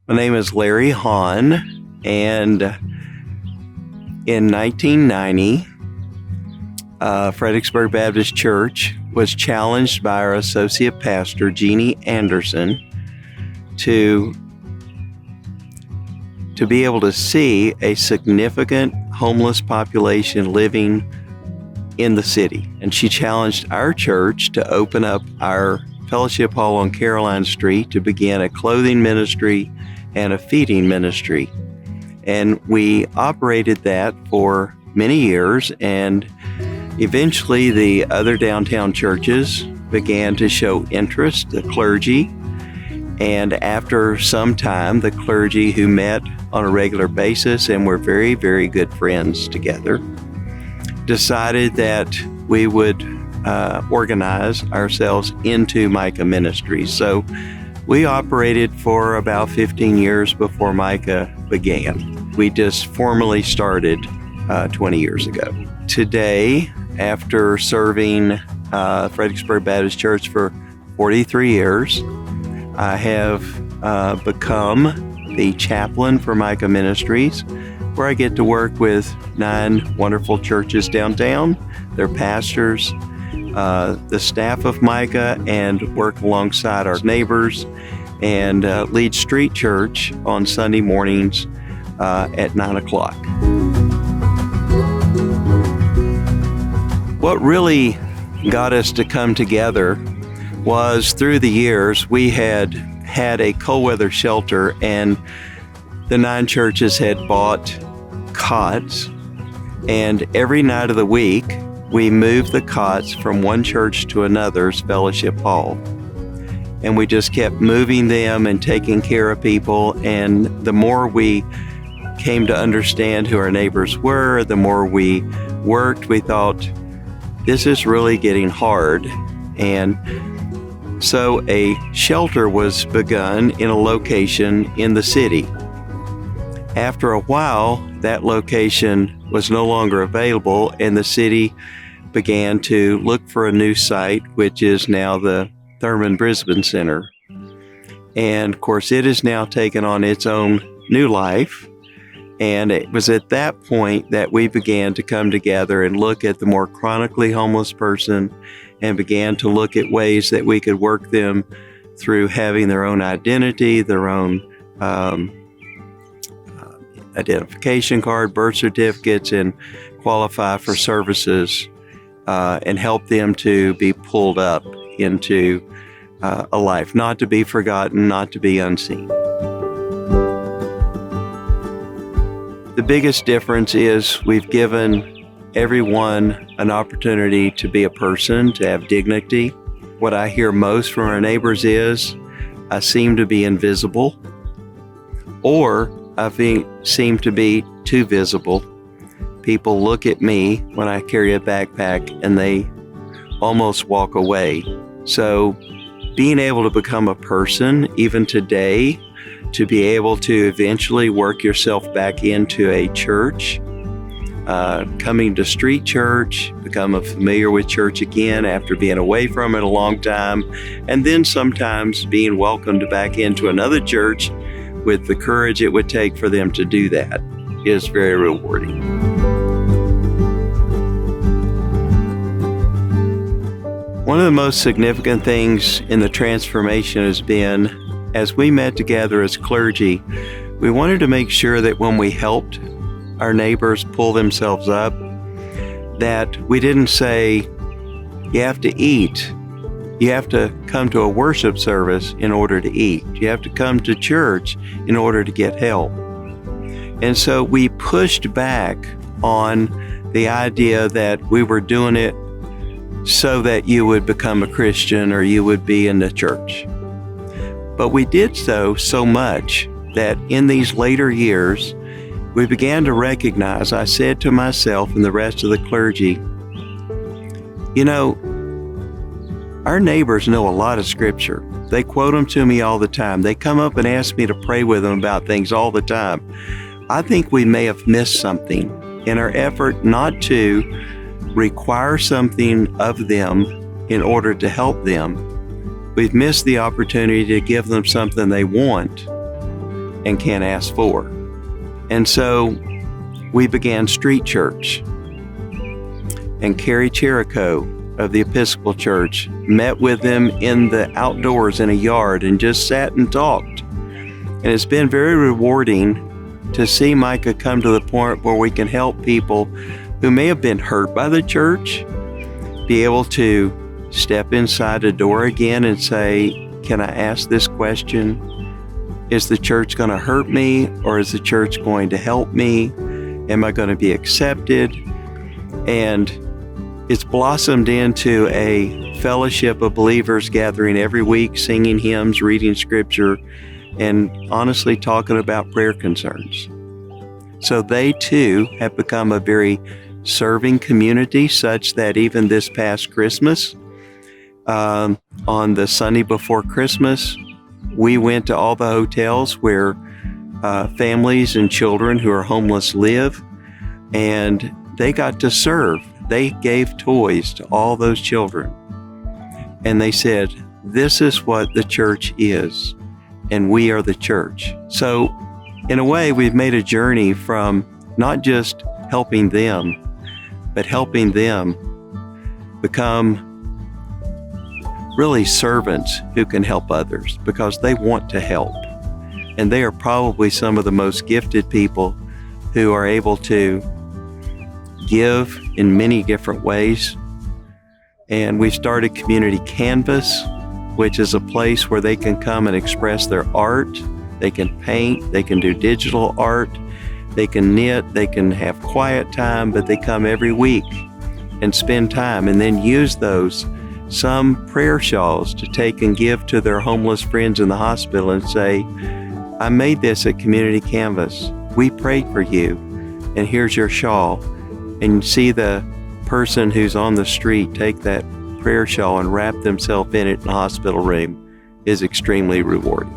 My name is Larry Haun, and in 1990, Fredericksburg Baptist Church was challenged by our associate pastor, Jeannie Anderson, to be able to see a significant homeless population living in the city. And she challenged our church to open up our fellowship hall on Caroline Street to begin a clothing ministry and a feeding ministry. And we operated that for many years, and eventually the other downtown churches began to show interest, the clergy. And after some time, the clergy, who met on a regular basis and were very, very good friends together, decided that we would organize ourselves into Micah Ministries. So we operated for about 15 years before Micah began. We just formally started 20 years ago. Today, after serving Fredericksburg Baptist Church for 43 years, I have become the chaplain for Micah Ministries, where I get to work with 9 wonderful churches downtown, their pastors, the staff of Micah, and work alongside our neighbors, and lead street church on Sunday mornings at 9 o'clock. What really got us to come together was, through the years, we had a cold weather shelter, and the 9 churches had bought cots, and every night of the week we moved the cots from one church to another's fellowship hall. And we just kept moving them and taking care of people. And the more we came to understand who our neighbors were, the more we worked, we thought, this is really getting hard. And so a shelter was begun in a location in the city. After a while, that location was no longer available, and the city began to look for a new site, which is now the Thurman Brisbane Center. And of course, it has now taken on its own new life. And it was at that point that we began to come together and look at the more chronically homeless person, and began to look at ways that we could work them through having their own identity, their own identification card, birth certificates, and qualify for services, and help them to be pulled up into a life, not to be forgotten, not to be unseen. The biggest difference is we've given everyone an opportunity to be a person, to have dignity. What I hear most from our neighbors is, I seem to be invisible, or I seem to be too visible. People look at me when I carry a backpack and they almost walk away. So being able to become a person, even today, to be able to eventually work yourself back into a church, coming to street church, become familiar with church again after being away from it a long time, and then sometimes being welcomed back into another church with the courage it would take for them to do that, is very rewarding. One of the most significant things in the transformation has been, as we met together as clergy, we wanted to make sure that when we helped our neighbors pull themselves up, that we didn't say, you have to eat. You have to come to a worship service in order to eat. You have to come to church in order to get help. And so we pushed back on the idea that we were doing it so that you would become a Christian or you would be in the church. But we did so much that in these later years, we began to recognize, I said to myself and the rest of the clergy, you know, our neighbors know a lot of scripture. They quote them to me all the time. They come up and ask me to pray with them about things all the time. I think we may have missed something in our effort not to require something of them in order to help them. We've missed the opportunity to give them something they want and can't ask for. And so we began Street Church. And Carrie Cherico of the Episcopal Church met with them in the outdoors in a yard and just sat and talked. And it's been very rewarding to see Micah come to the point where we can help people who may have been hurt by the church be able to step inside a door again and say, can I ask this question? Is the church going to hurt me, or is the church going to help me? Am I going to be accepted? And it's blossomed into a fellowship of believers gathering every week, singing hymns, reading scripture, and honestly talking about prayer concerns. So they too have become a very serving community, such that even this past Christmas, on the Sunday before Christmas, we went to all the hotels where families and children who are homeless live, and they got to serve. They gave toys to all those children. And they said, this is what the church is, and we are the church. So in a way, we've made a journey from not just helping them, but helping them become really servants who can help others, because they want to help. And they are probably some of the most gifted people who are able to give in many different ways. And we've started Community Canvas, which is a place where they can come and express their art. They can paint, they can do digital art, they can knit, they can have quiet time, but they come every week and spend time and then use those, some prayer shawls, to take and give to their homeless friends in the hospital and say, I made this at Community Canvas. We prayed for you, and here's your shawl. And see the person who's on the street take that prayer shawl and wrap themselves in it in the hospital room is extremely rewarding.